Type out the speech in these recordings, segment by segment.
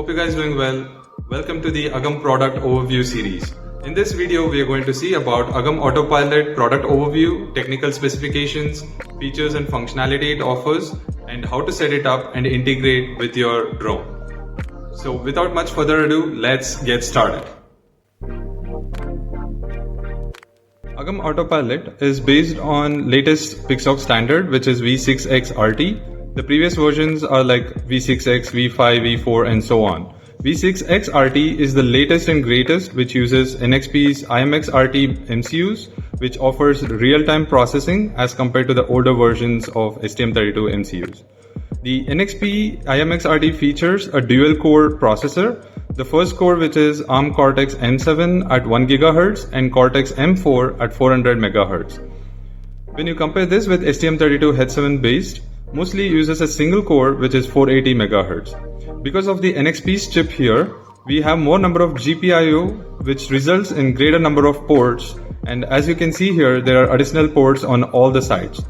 Hope you guys doing well. Welcome to the Agam product overview series. In this video, we are going to see about Agam Autopilot product overview, technical specifications, features and functionality it offers, and how to set it up and integrate with your drone. So without much further ado, let's get started. Agam Autopilot is based on latest Pixhawk standard, which is V6X RT. The previous versions are like V6X, V5, V4 and so on. V6X RT is the latest and greatest, which uses NXP's IMX RT MCUs, which offers real-time processing as compared to the older versions of STM32 MCUs. The NXP IMX RT features a dual-core processor. The first core, which is ARM Cortex M7 at 1 GHz and Cortex M4 at 400 MHz. When you compare this with STM32 H7 based, mostly uses a single core which is 480 MHz. Because of the NXP's chip here, we have more number of GPIO, which results in greater number of ports, and as you can see here, there are additional ports on all the sides.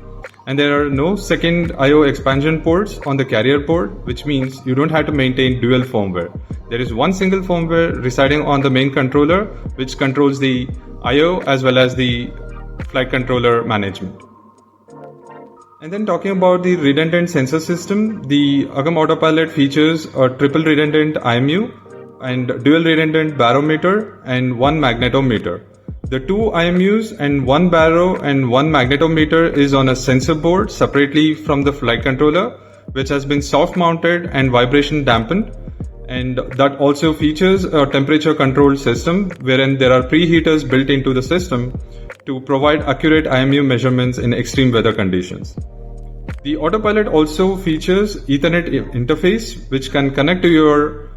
And there are no second IO expansion ports on the carrier port, which means you don't have to maintain dual firmware. There is one single firmware residing on the main controller, which controls the IO as well as the flight controller management. And then talking about the redundant sensor system, the Agam Autopilot features a triple redundant IMU and dual redundant barometer and one magnetometer. The two IMUs and one baro and one magnetometer is on a sensor board separately from the flight controller, which has been soft mounted and vibration dampened. And that also features a temperature control system wherein there are preheaters built into the system to provide accurate IMU measurements in extreme weather conditions. The Autopilot also features Ethernet interface, which can connect to your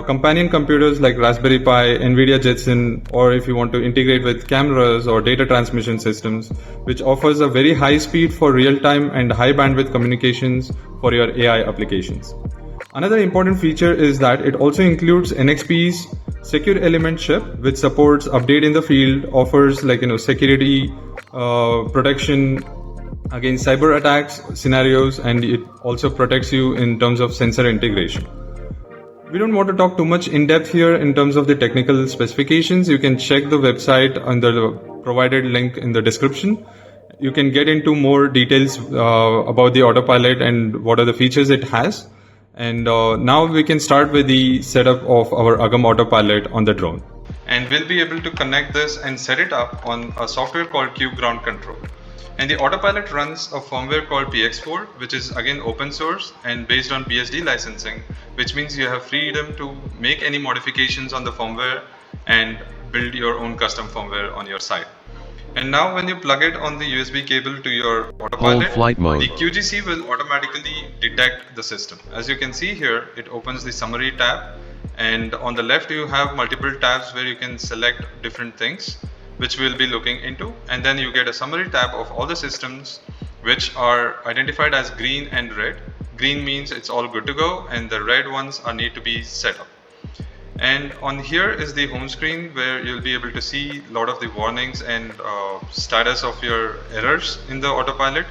companion computers like Raspberry Pi, NVIDIA Jetson, or if you want to integrate with cameras or data transmission systems, which offers a very high speed for real-time and high bandwidth communications for your AI applications. Another important feature is that it also includes NXP's secure element chip, which supports update in the field, offers security protection against cyber attacks scenarios, and it also protects you in terms of sensor integration. We don't want to talk too much in depth here in terms of the technical specifications. You can check the website under the provided link in the description. You can get into more details about the Autopilot and what are the features it has. And now we can start with the setup of our Agam Autopilot on the drone. And we'll be able to connect this and set it up on a software called Cube Ground Control. And the Autopilot runs a firmware called PX4, which is again open source and based on BSD licensing, which means you have freedom to make any modifications on the firmware and build your own custom firmware on your site. And now when you plug it on the USB cable to your Autopilot, the QGC will automatically detect the system. As you can see here, it opens the summary tab, and on the left you have multiple tabs where you can select different things, which we'll be looking into, and then you get a summary tab of all the systems which are identified as green and red. Green means it's all good to go, and the red ones need to be set up. And on here is the home screen where you'll be able to see a lot of the warnings and status of your errors in the Autopilot.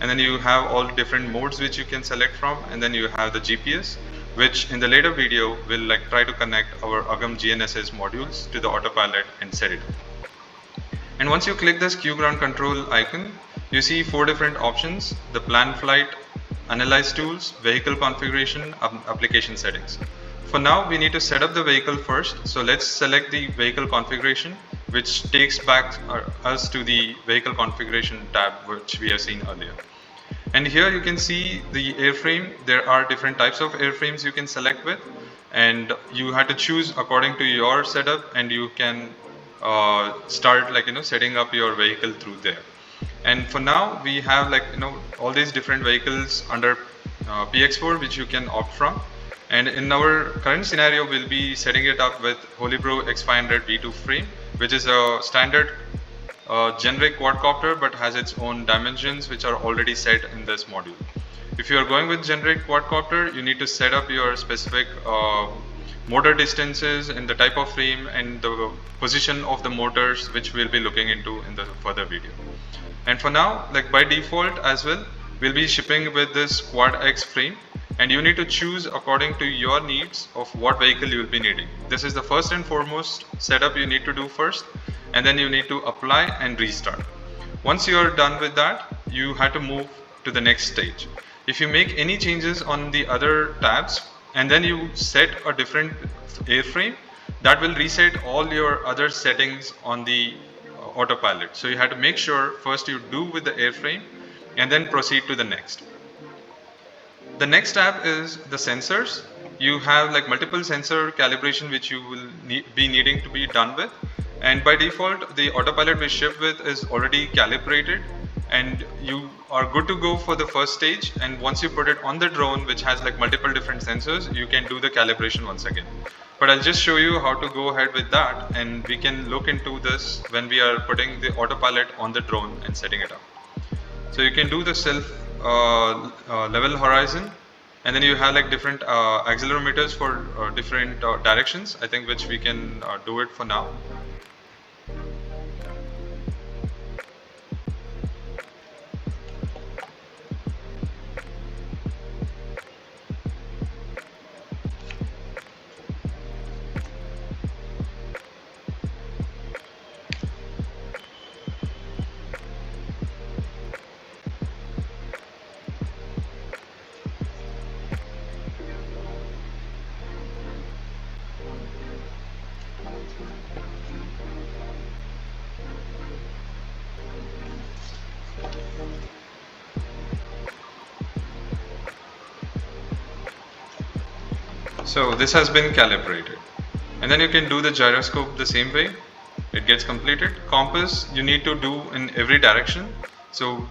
And then you have all different modes which you can select from, and then you have the GPS, which in the later video will try to connect our Agam GNSS modules to the Autopilot and set it up. And once you click this Cube Ground Control icon, you see 4 different options: the plan flight, analyze tools, vehicle configuration, application settings. For now, we need to set up the vehicle first. So let's select the vehicle configuration, which takes back us to the vehicle configuration tab, which we have seen earlier. And here you can see the airframe. There are different types of airframes you can select with, and you have to choose according to your setup, and you can start setting up your vehicle through there. And for now we have all these different vehicles under PX4 which you can opt from. And in our current scenario, we'll be setting it up with Holybro X500 V2 frame, which is a standard generic quadcopter but has its own dimensions which are already set in this module. If you are going with generic quadcopter, you need to set up your specific motor distances and the type of frame and the position of the motors, which we'll be looking into in the further video. And for now, by default as well, we'll be shipping with this Quad X frame, and you need to choose according to your needs of what vehicle you will be needing. This is the first and foremost setup you need to do first, and then you need to apply and restart. Once you are done with that, you have to move to the next stage. If you make any changes on the other tabs and then you set a different airframe, that will reset all your other settings on the autopilot. So you have to make sure first you do with the airframe and then proceed to the next. The next tab is the sensors. You have like multiple sensor calibration which you will be needing to be done with, and by default the autopilot we ship with is already calibrated and you are good to go for the first stage. And once you put it on the drone, which has like multiple different sensors, you can do the calibration once again. But I'll just show you how to go ahead with that, and we can look into this when we are putting the autopilot on the drone and setting it up. So you can do the self level horizon, and then you have like different accelerometers for different directions, I think, which we can do it for now. So this has been calibrated, and then you can do the gyroscope the same way. It gets completed. Compass you need to do in every direction. So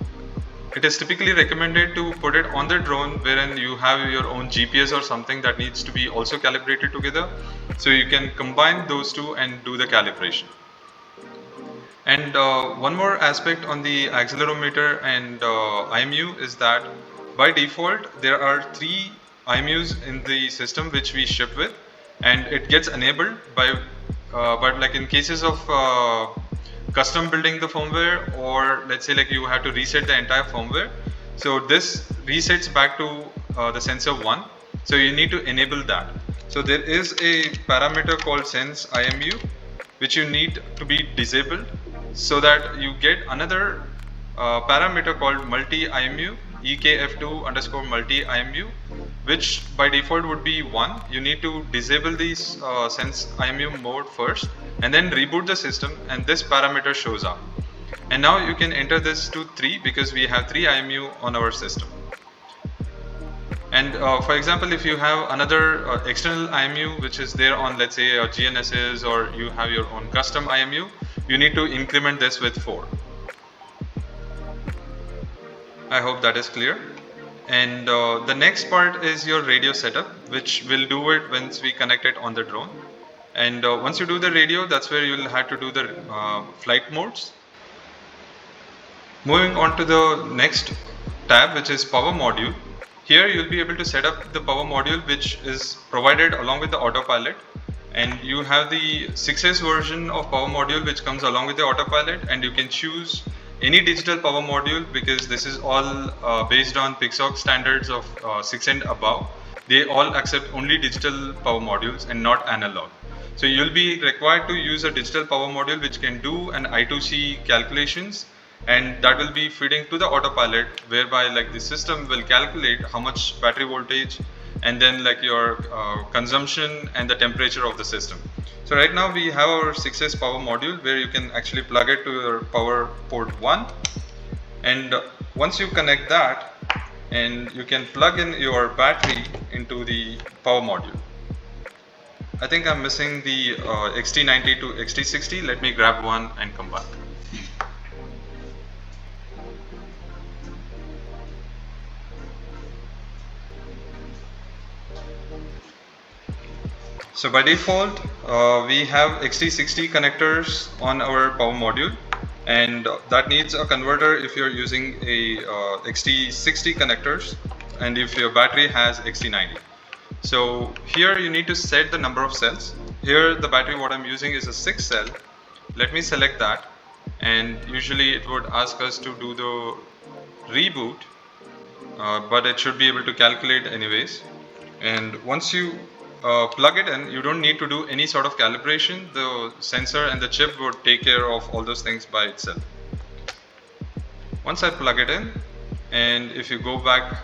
it is typically recommended to put it on the drone wherein you have your own GPS or something that needs to be also calibrated together. So you can combine those two and do the calibration. And one more aspect on the accelerometer and IMU is that by default there are 3 IMUs in the system which we ship with, and it gets enabled by but like in cases of custom building the firmware, or let's say like you have to reset the entire firmware, so this resets back to the sensor 1, so you need to enable that. So there is a parameter called sense IMU which you need to be disabled, so that you get another parameter called multi IMU, EKF2 underscore multi IMU, which by default would be 1. You need to disable these sense IMU mode first and then reboot the system, and this parameter shows up. And now you can enter this to 3 because we have 3 IMU on our system. And for example, if you have another external IMU which is there on, let's say, GNSS, or you have your own custom IMU, you need to increment this with 4. I hope that is clear. And the next part is your radio setup, which we'll do it once we connect it on the drone. And once you do the radio, that's where you'll have to do the flight modes. Moving on to the next tab, which is power module. Here you'll be able to set up the power module which is provided along with the autopilot, and you have the 6S version of power module which comes along with the autopilot, and you can choose any digital power module because this is all based on Pixhawk standards of 6 and above. They all accept only digital power modules and not analog. So you'll be required to use a digital power module which can do an I2C calculations, and that will be feeding to the autopilot, whereby like the system will calculate how much battery voltage and then like your consumption and the temperature of the system. So right now we have our 6S power module where you can actually plug it to your power port 1, and once you connect that, and you can plug in your battery into the power module. I think I'm missing the XT90 to XT60. Let me grab one and come back. So by default, we have XT60 connectors on our power module, and that needs a converter if you're using a XT60 connectors, and if your battery has XT90. So here you need to set the number of cells. Here the battery what I'm using is a 6 cell. Let me select that, and usually it would ask us to do the reboot. but it should be able to calculate anyways. And once you plug it in, you don't need to do any sort of calibration. The sensor and the chip would take care of all those things by itself. Once I plug it in, and if you go back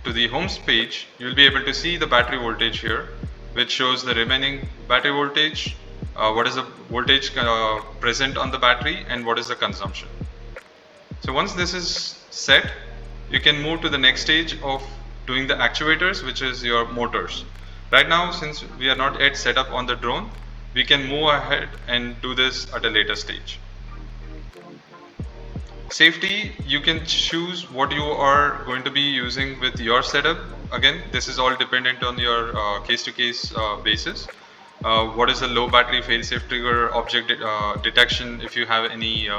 to the homes page, you'll be able to see the battery voltage here, which shows the remaining battery voltage, what is the voltage present on the battery, and what is the consumption. So once this is set, you can move to the next stage of doing the actuators, which is your motors. Right now, since we are not yet set up on the drone, we can move ahead and do this at a later stage. Safety, you can choose what you are going to be using with your setup. Again, this is all dependent on your case-to-case basis. What is the low battery fail-safe trigger, object detection? If you have any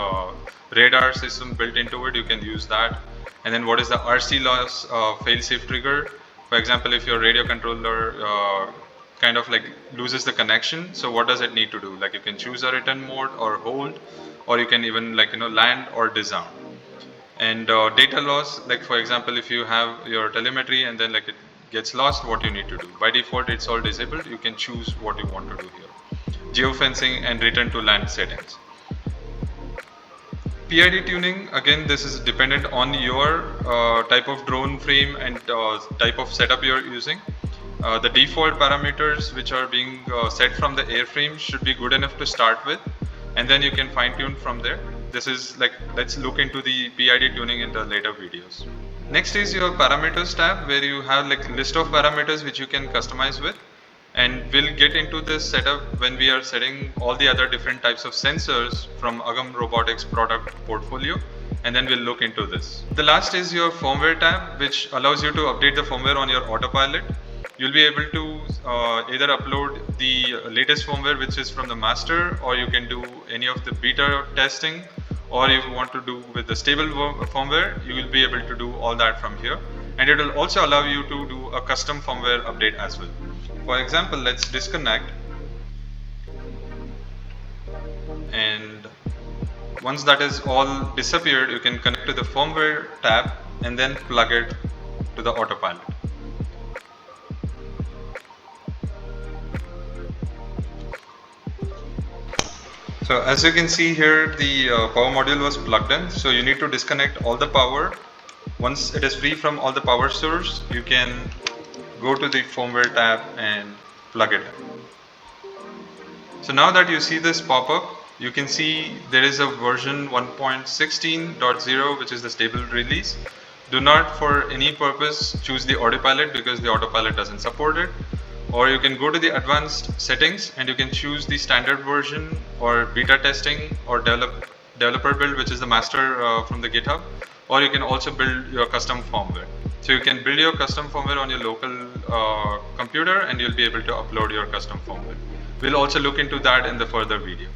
radar system built into it, you can use that. And then what is the RC loss fail-safe trigger? For example, if your radio controller kind of like loses the connection, so what does it need to do? Like you can choose a return mode or hold, or you can even like land or disarm. And data loss, like for example, if you have your telemetry and then like it gets lost, what you need to do. By default, it's all disabled. You can choose what you want to do here. Geofencing and return to land settings. PID tuning, again, this is dependent on your type of drone frame and type of setup you're using. The default parameters which are being set from the airframe should be good enough to start with, and then you can fine tune from there. This is like, let's look into the PID tuning in the later videos. Next is your parameters tab, where you have like list of parameters which you can customize with. And we'll get into this setup when we are setting all the other different types of sensors from Agam Robotics product portfolio, and then we'll look into this. The last is your firmware tab, which allows you to update the firmware on your autopilot. You'll be able to either upload the latest firmware which is from the master, or you can do any of the beta testing, or if you want to do with the stable firmware, you will be able to do all that from here. And it will also allow you to do a custom firmware update as well. For example, let's disconnect, and once that is all disappeared, you can connect to the firmware tab and then plug it to the autopilot. So as you can see here, the power module was plugged in, so you need to disconnect all the power. Once it is free from all the power source, you can go to the firmware tab and plug it in. So now that you see this pop up, you can see there is a version 1.16.0 which is the stable release. Do not for any purpose choose the autopilot because the autopilot doesn't support it. Or you can go to the advanced settings and you can choose the standard version or beta testing or developer build, which is the master from the GitHub. Or you can also build your custom firmware. So you can build your custom firmware on your local computer and you'll be able to upload your custom firmware. We'll also look into that in the further video.